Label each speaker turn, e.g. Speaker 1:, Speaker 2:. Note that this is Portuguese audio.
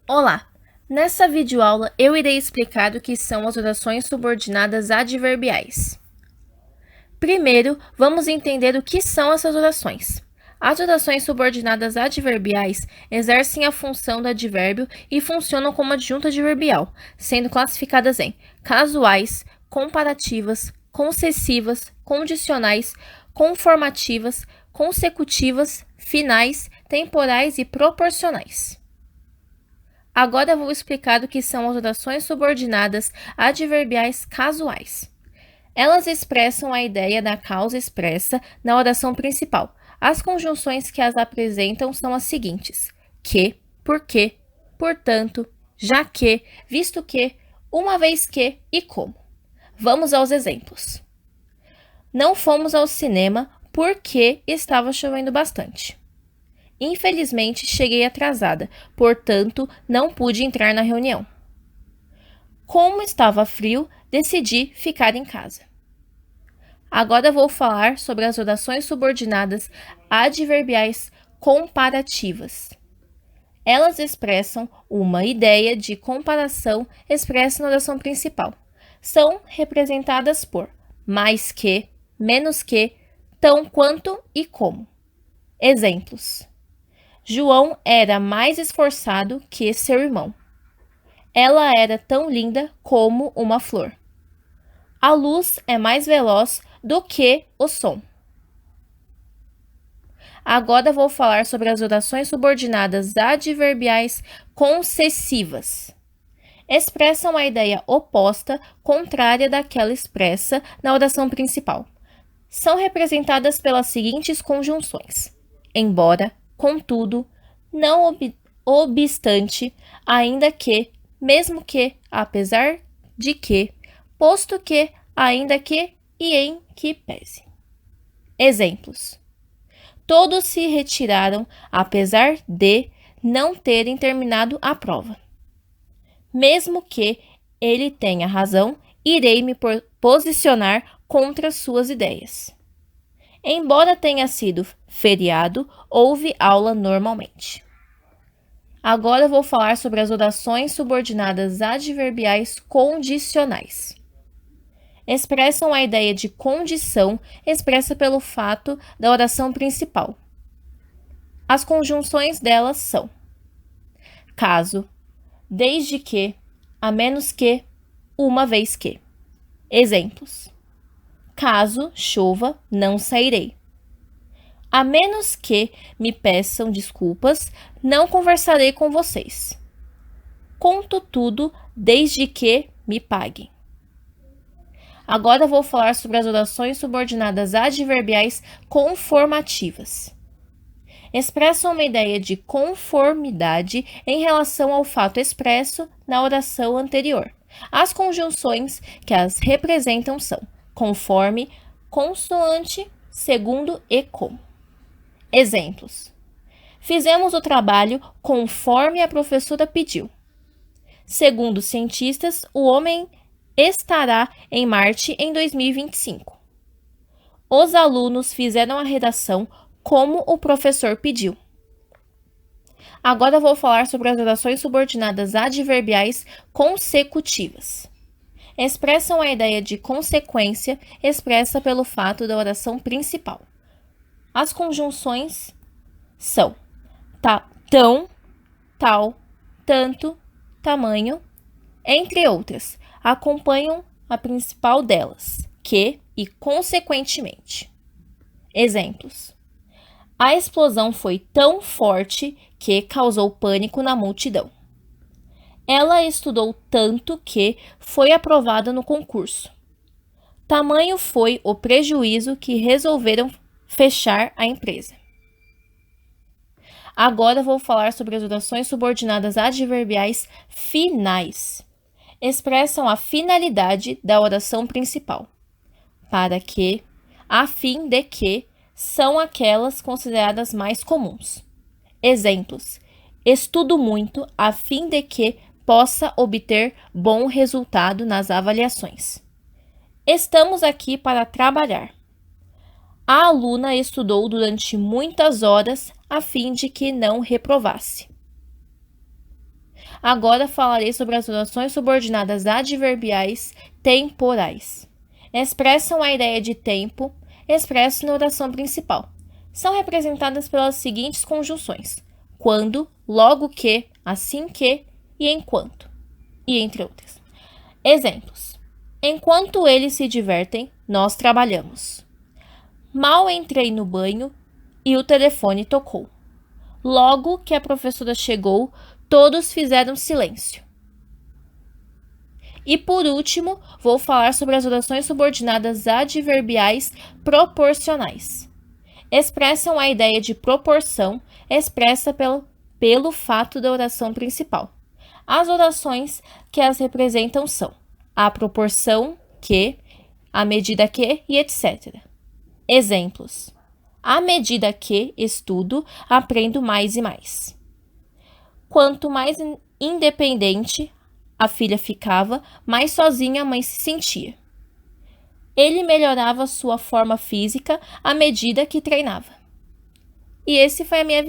Speaker 1: Olá! Nessa videoaula eu irei explicar o que são as orações subordinadas adverbiais. Primeiro, vamos entender o que são essas orações. As orações subordinadas adverbiais exercem a função do advérbio e funcionam como adjunto adverbial, sendo classificadas em casuais, comparativas, concessivas, condicionais, conformativas, consecutivas, finais, temporais e proporcionais. Agora vou explicar o que são as orações subordinadas adverbiais casuais. Elas expressam a ideia da causa expressa na oração principal. As conjunções que as apresentam são as seguintes: que, porque, portanto, já que, visto que, uma vez que e como. Vamos aos exemplos. Não fomos ao cinema porque estava chovendo bastante. Infelizmente, cheguei atrasada, portanto, não pude entrar na reunião. Como estava frio, decidi ficar em casa. Agora vou falar sobre as orações subordinadas adverbiais comparativas. Elas expressam uma ideia de comparação expressa na oração principal. São representadas por mais que, menos que, tão quanto e como. Exemplos: João era mais esforçado que seu irmão. Ela era tão linda como uma flor. A luz é mais veloz do que o som. Agora vou falar sobre as orações subordinadas adverbiais concessivas. Expressam a ideia oposta, contrária daquela expressa na oração principal. São representadas pelas seguintes conjunções: embora, contudo, não obstante, ainda que, mesmo que, apesar de que, posto que, ainda que e em que pese. Exemplos: todos se retiraram, apesar de não terem terminado a prova. Mesmo que ele tenha razão, irei me posicionar contra suas ideias. Embora tenha sido feriado, houve aula normalmente. Agora vou falar sobre as orações subordinadas adverbiais condicionais. Expressam a ideia de condição expressa pelo fato da oração principal. As conjunções delas são caso, desde que, a menos que, uma vez que. Exemplos: caso chova, não sairei. A menos que me peçam desculpas, não conversarei com vocês. Conto tudo desde que me paguem. Agora vou falar sobre as orações subordinadas adverbiais conformativas. Expressam uma ideia de conformidade em relação ao fato expresso na oração anterior. As conjunções que as representam são conforme, consoante, segundo e com. Exemplos: fizemos o trabalho conforme a professora pediu. Segundo cientistas, o homem estará em Marte em 2025. Os alunos fizeram a redação como o professor pediu. Agora vou falar sobre as orações subordinadas adverbiais consecutivas. Expressam a ideia de consequência expressa pelo fato da oração principal. As conjunções são tão, tal, tanto, tamanho, entre outras. Acompanham a principal delas, que e consequentemente. Exemplos: a explosão foi tão forte que causou pânico na multidão. Ela estudou tanto que foi aprovada no concurso. Tamanho foi o prejuízo que resolveram fechar a empresa. Agora vou falar sobre as orações subordinadas adverbiais finais. Expressam a finalidade da oração principal. Para que, a fim de que, são aquelas consideradas mais comuns. Exemplos: estudo muito a fim de que possa obter bom resultado nas avaliações. Estamos aqui para trabalhar. A aluna estudou durante muitas horas a fim de que não reprovasse. Agora falarei sobre as orações subordinadas adverbiais temporais. Expressam a ideia de tempo, expresso na oração principal. São representadas pelas seguintes conjunções: quando, logo que, assim que e enquanto, e entre outras. Exemplos: enquanto eles se divertem, nós trabalhamos. Mal entrei no banho e o telefone tocou. Logo que a professora chegou, todos fizeram silêncio. E por último, vou falar sobre as orações subordinadas adverbiais proporcionais. Expressam a ideia de proporção expressa pelo fato da oração principal. As orações que as representam são a proporção que, a medida que e etc. Exemplos: à medida que estudo, aprendo mais e mais. Quanto mais independente a filha ficava, mais sozinha a mãe se sentia. Ele melhorava sua forma física à medida que treinava. E esse foi a minha